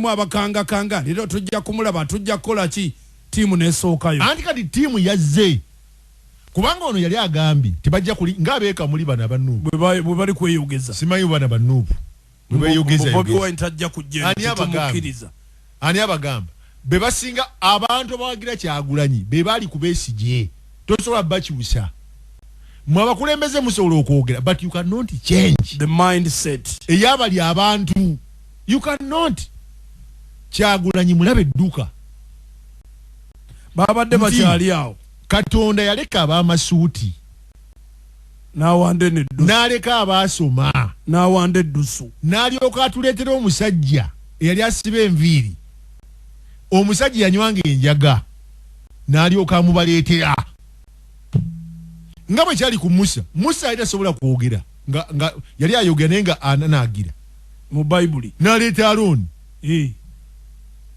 mu abakanga kanga lero tujja kumulaba tujja kola ki timu nesookayo anti kati timu yazze kubanga ono yali agambye tebajja kuli ngabeeka muli bana bannubu bwe bali kweyogeza simanyi bana bannubu bwe bayogeza Bobi Wine tajja kujja tumukiriza ani abagamba be basinga abantu abawagira Kyagulanyi be bali kubesigye tosobola bakyusa mwe abakulembeze musobola okwogera but you cannot change the mindset eyabali abantu you cannot Kyagulanyi mulabe edduka babadde bakyali awo Katonda yaleka abamasuuti n'awande neddusu n'aleka abaasoma n'awande eddusu n'alyoka atuleetera omusajja eyali asiba enviiri omusajja yanywanga enjaga n'alyoka amubaleetera nga bwe kyali ku Musa yali tasobola kwogera nga yali ayogera naye nga ananaagira mu Bayibuli n'aleeta Alooni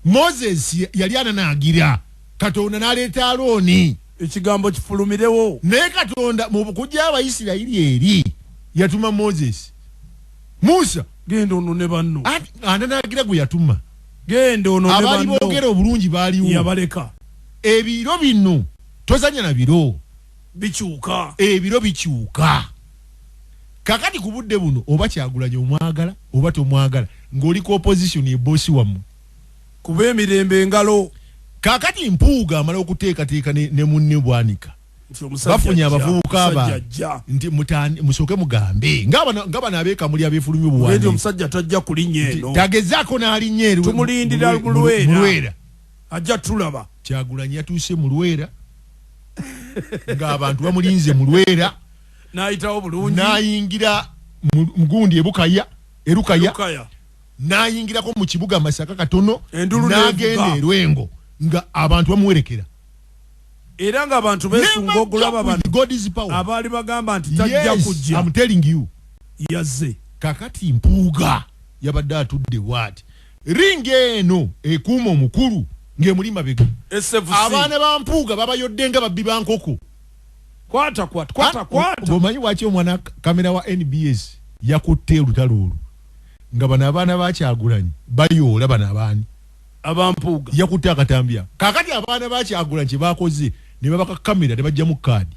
Moses yali ananaagira Katonda n'aleeta Alooni ekigambo kifulumirewo naye Katonda mu kujja Abayisirayiri eri yatuma Moses Musa genda ono ne banno ananaagira gwe yatuma genda ono ne banno abali boogera obulungi baaliwo yabaleka ebiro bino tozanya na biro bikyuka ebiro bikyuka kakati ku budde buno oba Kyagulanyi omwagala oba tomwagala ng'oli ku opposition ebosi wamu kuba emirembe engalo kakati MPUUGA amala okuteekateeka ne munne Bwanika bafunye abavubuka aba nti musooke mugambe nga bano abeeka muli abeefulumya obuwandiika omusajja tajja kulinnya eno tagezaako n'alinnya ero tumulindira mu Lwera ajja tulaba Kyagulanyi yatuuse mu Lwera ng'abantu bamulinze mu Lwera n'ayitawo bulungi n'ayingira mugundi erukaya n'ayingirako mu kibuga Masaka katono n'agenda Erwengo nga abantu bamuwerekera era nga abantu beesunga okulaba abaali bagamba nti tajja kujja I'm telling you yazze kakati MPUUGA yabadde atudde bw'ati ringi eno ekuuma omukulu ng'emuli mabega abaana ba MPUUGA babayodde nga babbi ba nkoko kwata omanyi waki omwana kamera wa NBS yakutte olutalo olwo nga bano abaana ba Kyagulanyi bayoola bano abaani abampuuga yakutte akatambya kakati abaana ba Kyagulanyi kye bakoze ne babaka kamera ne bajja mu kaadi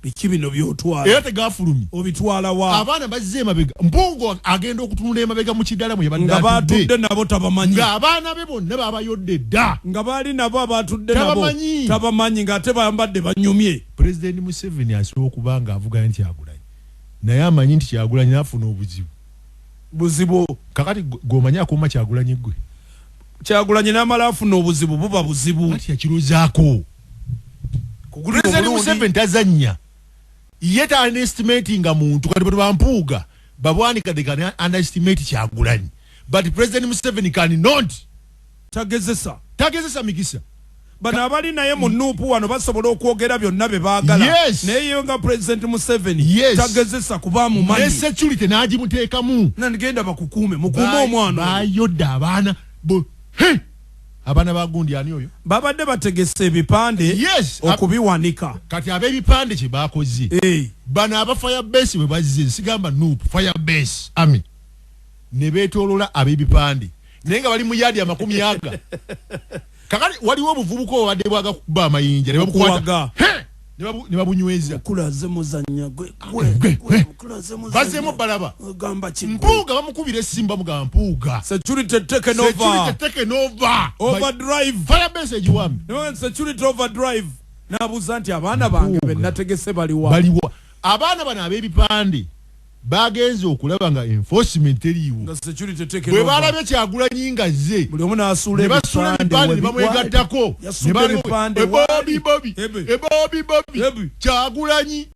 biki bino byotwala era tegafulumye obitwala wa abaana bazze emabega MPUUGA agenda okutunula emabega mu kiddala mu yabadde nga batudde nabo tabamanyi nga abaana be bonna babayodde dda nga baali nabo abatudde nabo tabamanyi nga ate bayambadde banyumye President Museveni asobola okuba nga avuganya nti Kyagulanyi naye amanyi nti Kyagulanyi afuna buzibu kakati gomanya akuuma Kyagulanyi gwe Kyagulanyi n'amala afuna obuzibu buba buzibu ati yakirozaako President Museveni tazannya ye ta underestimatinga muntu kati bwe bampuuga babwanika they can underestimate Kyagulanyi but President Museveni cannot tagezesa mikisa bano abali naye mu nuupu wano basobola okwogera byonna bye baagala naye nga President Museveni tagezesa kuba mumanyi ne security n'agimuteekamu nagenda bakukuume mukuume omwana bayodde abaana abaana bagundi ani oyo babadde bategese ebipande okubiwanika kati ab'ebipande kye bakoze bano aba Firebase bwe bazze sigamba nuupu Firebase ami ne beetoolola ab'ebipande naye nga bali mu yaadi amakumi aga kakati waliwo obuvubuka obadde bwaga kukuba amayinja ne babukwata ne babunyweza kulaze muzanya bazeemu balaba MPUUGA bamukubira essimu bamugamba MPUUGA security taken over overdrive Firebase egiwambi security overdrive n'abuuza nti abaana bange bennategese baliwa abaana bano ab'ebipande bagenze okulaba nga enforcement teriiwo bwe balabye Kyagulanyi nga zze buli omu n'asuula ebipande ne bamwegattako Bobi Kyagulanyi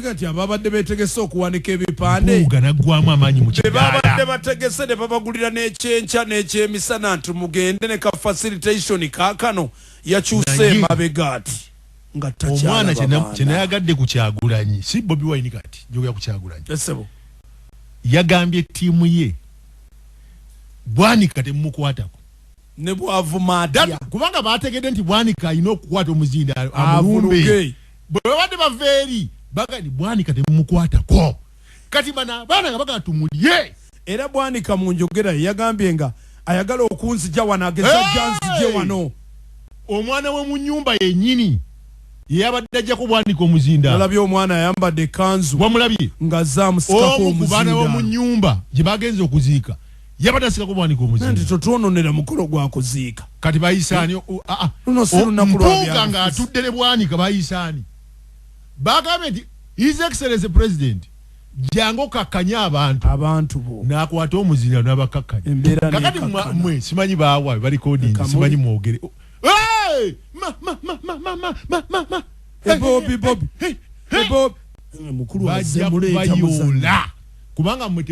kati ababadde beetegese okuwanika ebipande MPUUGA naggwamu amaanyi mu kidaala babadde bategese ne babagulira n'ekyenkya n'ekyemisana nti mugende ne ka facilitation kaakano yakyuse emabega ati nga omwana kyenayagadde ku Kyagulanyi si Bobi Wine kati njogera ku Kyagulanyi yagambye ttiimu ye Bwanika temukwatako ne bwavuma kubanga bategedde nti Bwanika alina okukwata omuzinda amulumbe bwe babadde bava eri bagandi Bwanika temukwatako kati bana abaana nga baga tumulye era Bwanika mu njogera yagambye nga ayagala okunzija wano ageza janzije wano omwana we mu nyumba yennyini yabadde ajja kubwanika omuzinda alabye omwana ayambadde kanzu wamulabye nga zaamusikako omuzinda baana we mu nyumba gye bagenze okuziika yabadde asikako bwanika omuzinda nti totwononera mukolo gwa kuziika kati bayisaani luno si lunaku mpuuga nga atudde ne bwanika bayisaani bagambye nti his excellency president jango kakkanya abantu bo n'akwata omuzinda n'abakakkanya kakati mmwe simanyi baawa balikodingi simanyi mwogere Bobi mukulu wa Bayola kubanga mmwe